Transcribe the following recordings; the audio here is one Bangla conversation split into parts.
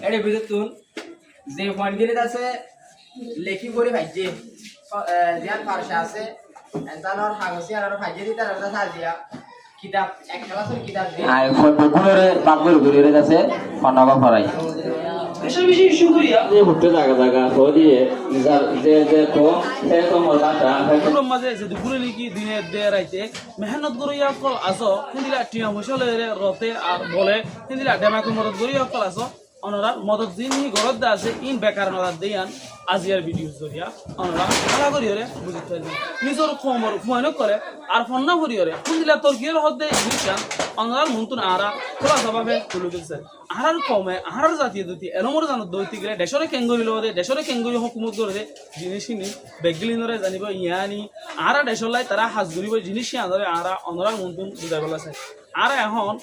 এর ভিতর যে পয়েন্টগুলি আছে লেখি করে ভাইজে জিয়ান ফারসা আছে এনতানোর হাগসি আর ভাইজে দিতে আর সাজিয়া কিতাব এক ক্লাসের কিতাব দিয়ে আই ফগুরে বাগগুলো ঘুরে গেছে ফনাবা ফরাই বেশি বেশি শুকরিয়া যে হুটে জায়গা জায়গা দিয়ে যে তো সে তো মজাটা পুরো মাঝে যে দুপুরে লিখি দিনে দে রাইতে মেহনত করিয়া কল আসো হিন্দিলা টিয়া মশলে রতে আর বলে হিন্দিলা ডেমাকু মদত করিয়া কল আসো অনরা মদত দিন গরদ দা আছে ইন বেকার নরাত দেয়ান আজিয়ার ভিডিও জরিয়া অনরা ভালো করিয়রে বুঝতে পারবি নিজর খমর ফোন করে আর ফোন না করিয়রে হিন্দিলা তোর গিয়ে হদে নিশান অনরা মন্তন আরা খোলা সভাবে তুলে দিছে আহার কমে আহার জাতীয় দুটি এরমর জানো দইতে গেলে দেশরে কেঙ্গরি লদে দেশরে কেঙ্গরি হুকুমত করে জিনিসিনি বেগলিনরে জানিব ইয়ানি আরা দেশলাই তারা হাজ গরিব জিনিসই আদরে আরা অনরা মন্তন বুঝাই বলাছে আরা এখন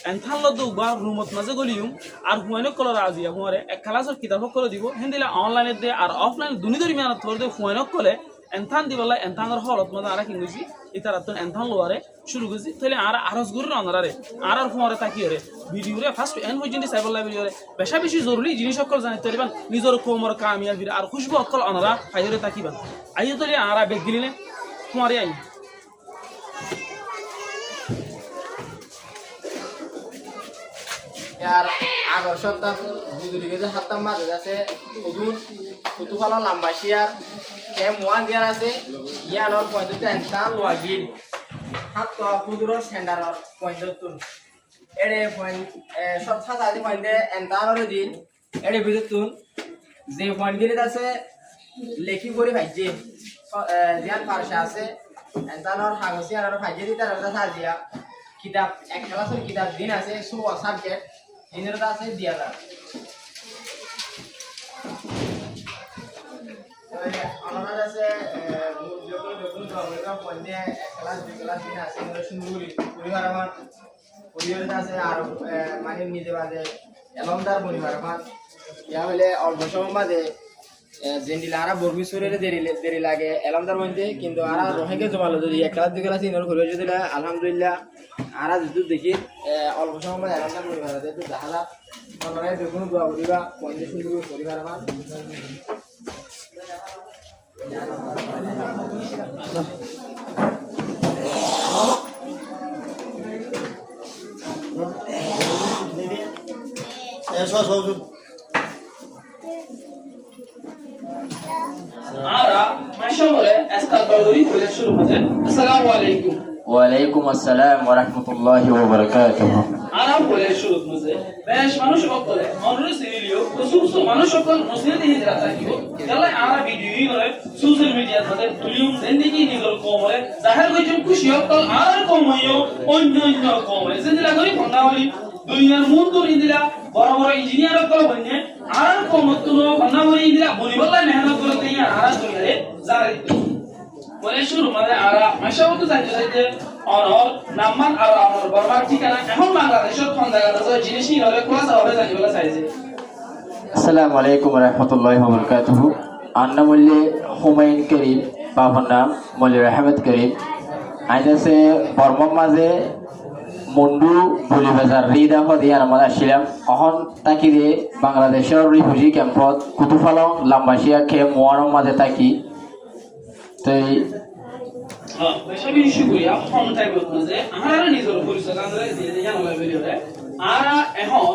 এনথান লদু বা রুমত মাঝে গলিউম আর হুয়াইন কলর আজিয়া হুয়ারে এক ক্লাসের কিতাব করে দিব হিন্দিলা অনলাইনে দে আর অফলাইন দুনি ধরি মেহনত করে দে হুয়াইন কলে এনথান দিবলা এনথানের হলত মাঝে আরা কিনগেছি ইতার আতন এনথান লোয়ারে শুরু করেছি তাহলে আর আরস গুরুর অনারে আর হুয়ারে তাকিয়ে ভিডিওরে ফার্স্ট এন্ড পর্যন্ত সাইবল ভিডিওরে বেশা বেশি জরুরি জিনিস সকল জানিতে পারবেন নিজের কোমর কামিয়াবির আর খুশবু অকল অনারা ফাইরে তাকিবান আইও তাহলে আরা বেগ গিলিনে হুয়ারে আই আর আগর সপ্তাহ দুদুরি গেছে হাততাম মাঝে আছে ওদুন কুতুফালা লাম্বাসিয়ার কে মোয়ান দিয়ার আছে ইয়ানোর পয়েন্টতে এনতান লোয়াগির হাত তো কুদুরর সেন্টারর পয়েন্টতুন এড়ে পয়েন্ট সব সাথে আছে পয়েন্টে এনতানর দিন এড়ে ভিতরতুন যে পয়েন্টগুলি আছে লেখি করে ভাইজে জিয়ান ফারসা আছে এনতানর হাগসি আর ভাইজে দিতে আর সাজিয়া কিতাব এক ক্লাসের কিতাব দিন আছে সো সাবজেক্ট দিনের আছে দিয়া দা আমাদের আছে যখন যখন আমরা পড়তে এক ক্লাস দুই ক্লাস দিন আছে আমরা শুরু করি পরিবার আমার পরিবারের আছে আর মানে নিজে বাদে এলমদার পরিবার আমার ইয়া হলে অল্প সময় বাদে জেন্ডিলা আরা বর্মিসুরের দেরি লাগে এলমদার মধ্যে কিন্তু আরা রহেকে জমালো যদি এক ক্লাস দুই ক্লাস ইনর করে যদি আলহামদুলিল্লাহ আরা যদি দেখি অল্প সময় বাদে এলমদার পরিবার আছে তো যাহারা আমরা দেখুন দোয়া করিবা পয়েন্টে শুরু পরিবার আমার ওয়ালাইকুম আসসালাম ওয়া রাহমাতুল্লাহি ওয়া বারাকাতুহু আরাম বলে শুরু মজে বেশ মানুষ সকলে অনুরোধ সিরিলিও সুসু মানুষ সকল মুসলিম হিজরা থাকিব তাহলে আরা ভিডিও করে সোশ্যাল মিডিয়ার মধ্যে তুলিউম জিন্দেগি নিজের কোমরে জাহের কইছুম খুশি সকল আর কমইও অন্য অন্য কোমরে জিন্দিলা করি ফন্দাওয়ালি দুনিয়ার মূল তো ইন্দিরা বড় বড় ইঞ্জিনিয়ার সকল বন্যে আর কমতুনো ফন্দাওয়ালি ইন্দিরা বলিবল্লা মেহনত করতে আর দুনিয়ারে জারি বলে শুরু মানে আরা মাশাআল্লাহ যাইতে অনর নাম্মান আর অনর বর্মার ঠিকানা এখন বাংলাদেশের কোন জায়গাতে জিনিসই হলে ক্লাস হবে জানিবলা চাইছে আসসালামু আলাইকুম ওয়া রাহমাতুল্লাহি ওয়া বারাকাতুহু আন্নামুল্লি হুমায়ুন করিম বাবার নাম মৌলভী আহমেদ করিম আইদাসে বর্মার মাঝে মুন্ডু বলি বাজার রিদা হদিয়া আমরা আসছিলাম অহন তাকি দিয়ে বাংলাদেশের রিফিউজি ক্যাম্পত কুতুফালং লাম্বাসিয়া খেয়ে মোয়ারম মাঝে তাকি তো বেশি শুকরিয়া ফোন টাইপ করতে আরা নিজের পরিচয় কান্দরে দিয়ে জানা ভিডিওরে আরা এখন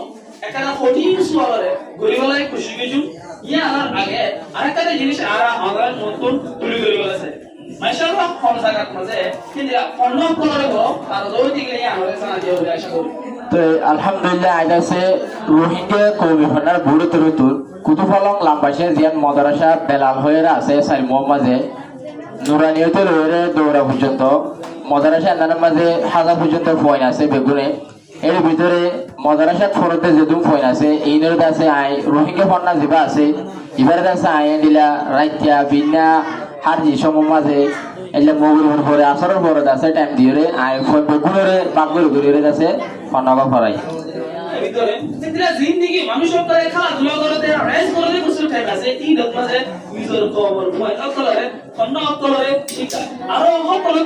একানা কঠিন সোয়ারে গরিবলাই খুশি গেছু ইয়া আর আগে আরেকটা জিনিস আরা আমাদের নতুন তুলি গরিবলাছে মাশাআল্লাহ ফোন জায়গার মাঝে কিন্তু ফোন করে বড় আর যদি গেলে আমরা জানা দিয়ে হবে আশা করি তো আলহামদুলিল্লাহ আইদাসে রোহিঙ্গা কওমি ফান্ডার বুড়ো তরুতুর কুতুফালং লাম্বাসিয়া জিয়ান মাদ্রাসা বেলাল হয়েরা আছে সাই মোহাম্মদে নুরানিয়তে রয়ে দৌড়া পর্যন্ত মাদ্রাসা আন্দানের মাঝে হাজার পর্যন্ত পয়েন্ট আছে বেগুনে এর ভিতরে মাদ্রাসা ফরতে যেদুম পয়েন্ট আছে এইনের আছে আই রোহিঙ্গা ফন্না যেবা আছে এবারে আছে আই দিলা রাইতিয়া বিনা হার জি সম মাঝে এলে মগুর পরে আসরের পরে আছে টাইম দিয়ে আই বেগুনের বাগগুলো ঘুরে আছে ফন্নাবা ফরাই ভিতরে সেটা জিন্দেগি মানুষ করে খেলাধুলা করতে রেস করতে কিছু টাইম আছে এই লোক মাঝে নিজের খবর ভয় অকলরে খন্ড অকলরে শিক্ষা আর অকলরে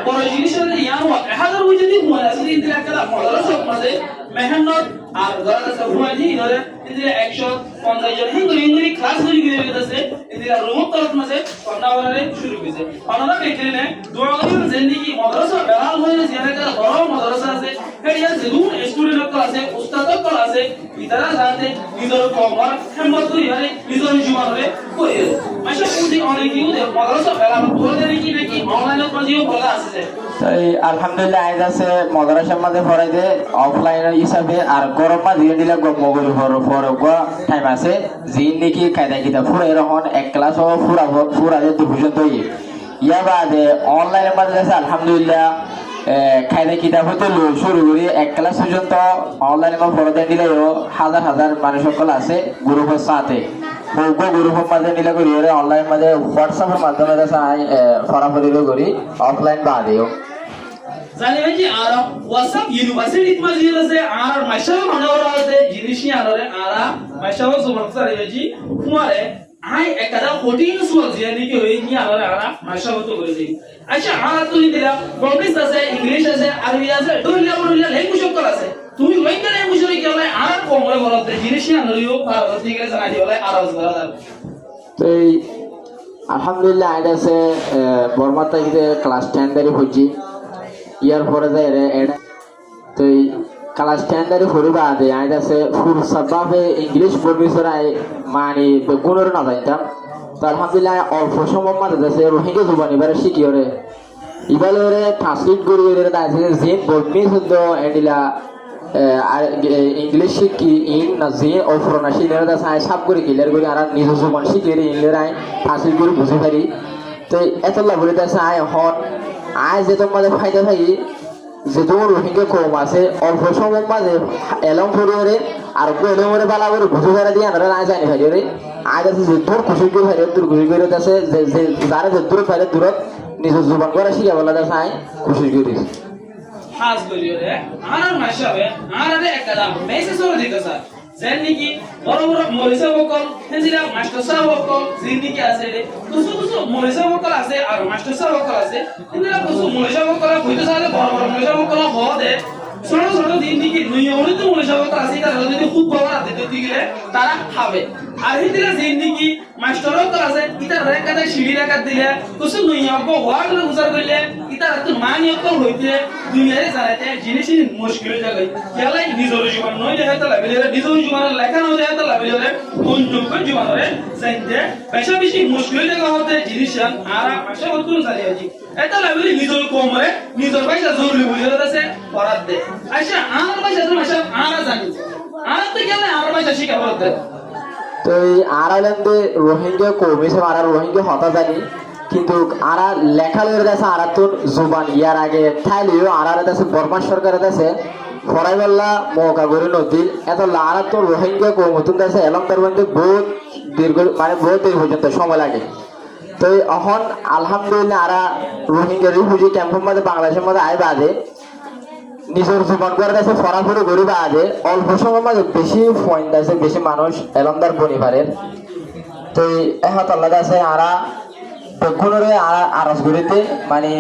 বড় জিনিস ইয়ানো হাজার যদি মনে আছে ইন্দিরা কাদা মডার সব মাঝে মেহনত আর যারা আছে হুমাজি ধরে এদিকে 150 জন হিন্দু ইংরেজি ক্লাস হয়ে গেছে এদিকে রুমত তরফ মাঝে কন্নাওয়ারে শুরু হয়েছে অনরা দেখলেন দোয়া করেন জিন্দেগি মাদ্রাসা বেলাল হয়ে যেখানে বড় মাদ্রাসা আছে এরিয়া যেগুন স্টুডেন্ট কল আছে উস্তাদ কল আছে ইতারা জানতে নিজের কমর হিম্মত করি আরে নিজের জীবন হলে কই মাসে কোনটি অনেক ইউ মাদ্রাসা বেলাল বলে নাকি নাকি অনলাইনে মাঝেও বলা আছে তাই আলহামদুলিল্লাহ আইজ আছে মাদ্রাসার মাঝে পড়াইতে অফলাইন হিসাবে আর গরম মাঝে দিলে মগর টাইম আছে জিন নাকি কায়দা কিতাব পুরো এরকম এক ক্লাস ও পুরা যে দুপুর তো ইয়া বাদে অনলাইনের মাঝে আছে আলহামদুলিল্লাহ খাইদা কিতাব হতে শুরু করি এক ক্লাস পর্যন্ত অনলাইনে পড়াতে দিলেও হাজার হাজার মানুষ সকল আছে গ্রুপের সাথে গ্রুপের মাঝে নিলে করি অনলাইন মাঝে হোয়াটসঅ্যাপের মাধ্যমে ফরাফরি করি অফলাইন বাদেও জানি ভাই আর WhatsApp ইউনিভার্সিটি মাঝে আছে আর মাইশাল মনোরা আছে জিনিসই আরে আর মাইশাল সুবহান সারি ভাই কুমারে আই একদা 14 সুল জানি কি হই নি আর মাইশাল তো করে দিই আচ্ছা আর তুমি দিলা কংগ্রেস আছে ইংলিশ আছে আরবি আছে দুনিয়া বড়িয়া ল্যাঙ্গুয়েজ সকল আছে তুমি লইতে ল্যাঙ্গুয়েজ রে কি হলো আর কোমরে বলতে জিনিসই আনরিও পারবতি গেলে জানি হলো আর বলা যাবে তো আলহামদুলিল্লাহ আইড আছে বর্মা থেকে ক্লাস 10 দাঁড়ি হচ্ছি ইয়ার পরে যায় তো ক্লাস 10 দাঁড়ি পড়িবা আদে আইড আছে ফুল সবাবে ইংলিশ পড়বিছরাই মানে গুণর না যাইতাম তো আলহামদুলিল্লাহ অল্প সময় মাঝে আছে রোহিঙ্গা জুবান এবারে শিখিওরে ইবারে ট্রান্সলেট করি এর দাইছে জিন বলমি শুদ্ধ এডিলা আর ইংলিশ শিখি ইন না জিন অফরনা শিলের দা সাই সাব করে ক্লিয়ার করে আর নিজ জুবান শিখি ইংলিশ আই ট্রান্সলেট করে বুঝে পারি তো এতলা বলে দাইছে আই হন আই যে তোমাদের ফায়দা থাকি যে তোমার রোহিঙ্গা কম আছে অল্প সময় মাঝে এলম ফুরিয়ে আর এলম করে বালা করে বুঝে পারা দিয়ে আমরা আই জানি ভাই রে আজ আছে যে তোর খুশি করে ভাই তোর খুশি করে আছে যে যারা যে দূর ফাইলে দূরত নিজ জুবান করে শিখা বলা দাস আই খুশি করে খাস করিও রে আর মাশাবে আর রে একদম মেসেজ হলো দিতে স্যার যেন নাকি বড় বড় মরিসা বকল হেজিরা মাস্টার সাহেব বকল জিন্দিগি আছে রে দুসু মরিসা বকল আছে আর মাস্টার সাহেব বকল আছে ইনরা দুসু মরিসা বকল কইতে সালে বড় বড় মরিসা বকল বদে ছোট ছোট জিন্দিগি নিয়মিত মরিসা বকল আছে তারা যদি খুব বড় রাতে দিতে গেলে তারা খাবে আর হিদিরা জিন্দিগি মাস্টার বকল আছে ইতা রেখাতে সিঁড়ি রেখা দিলে দুসু নিয়ম ওয়ার্ড গুজার কইলে ইতা তো মানিয়ত হইতে দুনিয়ারে জানাতে জিনিসই মুশকিল জায়গায় খেলাই নিজের জীবন নয় দেখাতে লাগলে নিজের জীবনের লেখা নয় দেখাতে লাগলে কোন যোগ্য জীবনের সাইতে বেশি বেশি মুশকিল জায়গা হতে জিনিস আর আশা করতুন জানি আজি এটা লাগলে নিজের কোমরে নিজের পয়সা জরুরি বুঝে আছে পড়াত দে আচ্ছা আমার পয়সা তো মাসা আর জানি আর তো কেন আর পয়সা শিখা বলতে তো এই আরালেন্দে রোহিঙ্গা কমিছে আর রোহিঙ্গা হতা জানি কিন্তু আরা লেখালের কাছে আরাতুন জুবান ইয়ার আগে থাইলেও আরার কাছে বর্মা সরকারের কাছে ফরাইবাল্লা মৌকা গড়ে নদীর এত আরাতুন রোহিঙ্গা কমতুন কাছে এলম তার মধ্যে বহুত দীর্ঘ মানে বহুত দীর্ঘ পর্যন্ত সময় লাগে তো এখন আলহামদুলিল্লাহ আরা রোহিঙ্গা রিফিউজি ক্যাম্পের মধ্যে বাংলাদেশের মধ্যে আয় বাদে নিজের জীবন করে কাছে ফরাফরি গড়ি বাদে অল্প সময়ের মধ্যে বেশি পয়েন্ট আছে বেশি মানুষ এলমদার পরিবারের তো এখন আল্লাহ কাছে আরা বেগুনরে আরজ করিতে মানে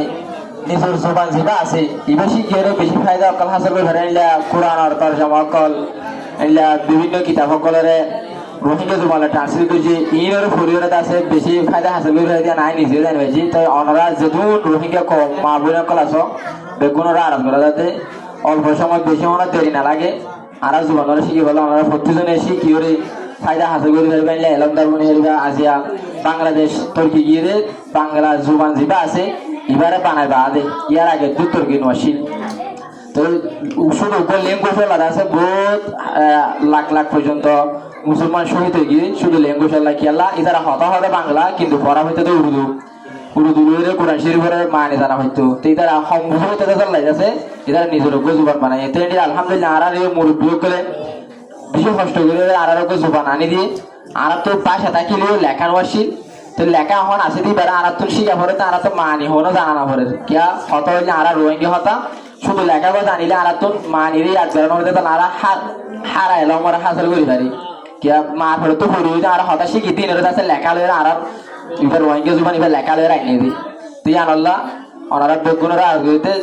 নিজের জবান যেটা আছে এবার শিখিয়ে বেশি ফায়দা অকল হাসিল করে ধরে নিলে কোরআন আর তরজমা অকল এলা বিভিন্ন কিতাব সকলের রোহিঙ্গা জবানে ট্রান্সলেট করছে ইনের ফরিয়রে আছে বেশি ফায়দা হাসিল করে দিয়া নাই নিজে জানি পাইছি তাই অনরা যেহেতু রোহিঙ্গা কম মা বোন অকল আস বেগুনরে আরজ করা যাতে অল্প সময় বেশি মনে দেরি না লাগে আর জবানরে শিখি বলে ওনারা প্রত্যেকজনে শিখিয়ে ফায়দা হাসিল করে ধরে পাইলে এলমদার মনে হেরিবা আজিয়া বাংলাদেশ তুর্কি গিয়ে বাংলা জুবান যেটা আছে এবারে বানাই বাদে ইয়ার আগে দু তুর্কি নশিল তো শুধু ল্যাঙ্গুয়েজ আছে বহুত লাখ লাখ পর্যন্ত মুসলমান শহীদ হয়ে গিয়ে শুধু ল্যাঙ্গুয়েজ কিয়াল্লা এরা হতা হতে বাংলা কিন্তু পড়া হইতে তো উর্দু কোরআন শরীফের মানে জানা হইতো তো এরা হতে চালাইছে এরা নিজের জুবান বানাই এতে আলহামদুলিল্লাহ আর মুরব্বী করে বেশি কষ্ট করে আর জুবান আনি দিয়ে আর তো পাশে থাকিলেও লেখানো আসিল তো লেখা হন আসে দিয়ে বেড়া আর তো শিখা পড়ে তো আর তো মানি হনো জানা না পড়ে কিয়া হতা হইলে আর রোহিঙ্গা হতা শুধু লেখা করে জানিলে আর তো মানিরে আজ বেড়ানো হইতে আর হারা এলাম আর হাসিল করি পারি কিয়া মা পড়ে তো পড়ি হইতে আর হতা শিখি দিন আছে লেখা লয়ে আর এবার রোহিঙ্গা জুবান এবার লেখা লয়ে রাখনি দি তুই আনল্লাহ ওনারা বেগুনের আগ্রহীতে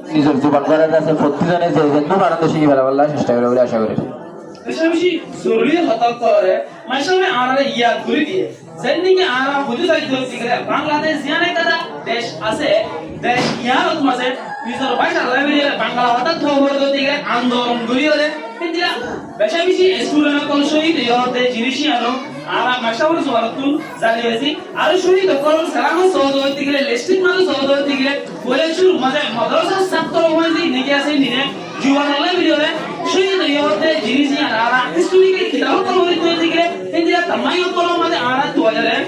নিজের জীবন করার কাছে প্রতিজনে যে খুব আনন্দ শিখে ফেলা বলার চেষ্টা করে বলে আশা করি বেশি জরুরি হতা করে মাইশামে আনারে ইয়া ঘুরি দিয়ে সেদিকে আনা বুঝে যাইতে হচ্ছে বাংলাদেশ জিয়ানে কাদা দেশ আছে দেশ ইয়ার মাঝে নিজের ভাষা লাইব্রেরি বাংলা হতা খবর দিকে আন্দোলন ঘুরি হলে কিন্তু বেশি স্টুডেন্ট কোন শহীদ হতে জিনিস আনো আরা মাইশামে সুবহানাতুল জানি হয়েছি আর শহীদ কোন সালাম সহজ হইতে গেলে লিস্টিং মানে সহজ হইতে গেলে বলে শুরু মাঝে মাদ্রাসা ছাত্র হইতে নিকে আছে নিনে জীবন লাইব্রেরি হলে শহীদ হতে জিনিস আরা হিস্টোরিকে কিতাব পড়তে হইতে গেলে হিন্দিরা তামাই কলম মানে আরা 2000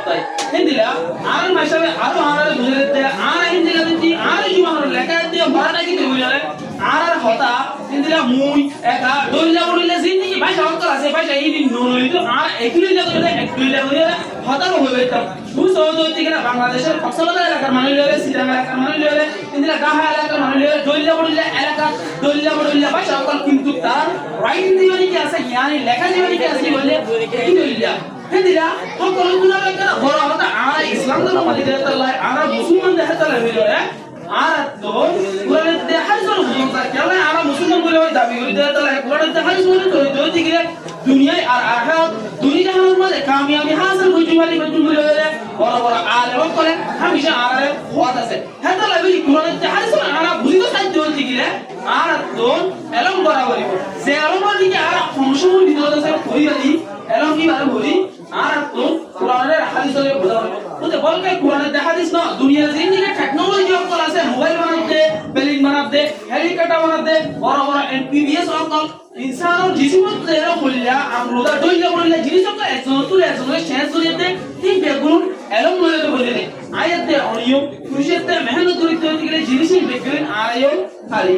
তাই হিন্দিরা আর মাইশামে আরো আরা বুঝাতে আর হিন্দিরা দিতি আর জীবন লেখা দিয়ে ভাড়া কি বুঝালে আর হতা হিন্দিরা মুই একা দইলা বলিলে জিন্দেগি ভাষা অন্তর আছে ভাষা এই দিন নইল তো আর একলি লাগলে একলি লাগলে হতার হইবে তো বুঝ হইতে গেলে বাংলাদেশের ফসলতা এলাকার মানুষ লরে সিরাম এলাকার মানুষ লরে হিন্দিরা গাহা এলাকার মানুষ লরে দইলা বলিলে এলাকা দইলা বলিলে ভাষা অন্তর কিন্তু তার রাইটিং দিবানি কি আছে জ্ঞানী লেখা দিবানি কি আছে বলে কি দইলা হিন্দিরা সকল গুণা একটা বড় হতা আর ইসলাম ধর্ম মানে দেতাল্লাহ আর মুসলমান দেতাল্লাহ হইলো আর তো কোরআনের তে হাদিসের হুকুম তা কেন আমরা মুসলমান বলে ওই দাবি করি দেতাল্লাহ কোরআনের তে হাদিস বলে তো যদি গিয়ে দুনিয়ায় আর আখিরাত দুই জাহানের মধ্যে কামিয়াবি হাসিল করতে পারি বলে বলে বড় বড় আলেম করে হামেশা আরে হওয়াত আছে হেতাল্লাহ বলি কোরআনের তে হাদিস আমরা বুঝিতে সাহায্য হতে গিয়ে আর তো এলম বরাবরই সে এলম দিকে আর সমস্যার ভিতরে আছে কইবাদি এলম কি ভাবে বলি আর তো কোরআনের হাদিসের বোঝাবো তো বলকে কোরআনের হাদিস না দুনিয়ার জিন্দেগি টেকনোলজি অকল আছে মোবাইল বানাতে প্লেন বানাতে হেলিকপ্টার বানাতে বড় বড় এমপিবিএস অকল ইনসানের জিসিমত এর বললা আমরা দইলা বললা জিনিস অকল একজন তুলে একজন শেষ করিতে ঠিক বেগুন এলম বলে বলে আয়াতে অনিয়ম খুশিতে মেহনত করিতে গেলে জিনিসের বেগুন আয়ও খালি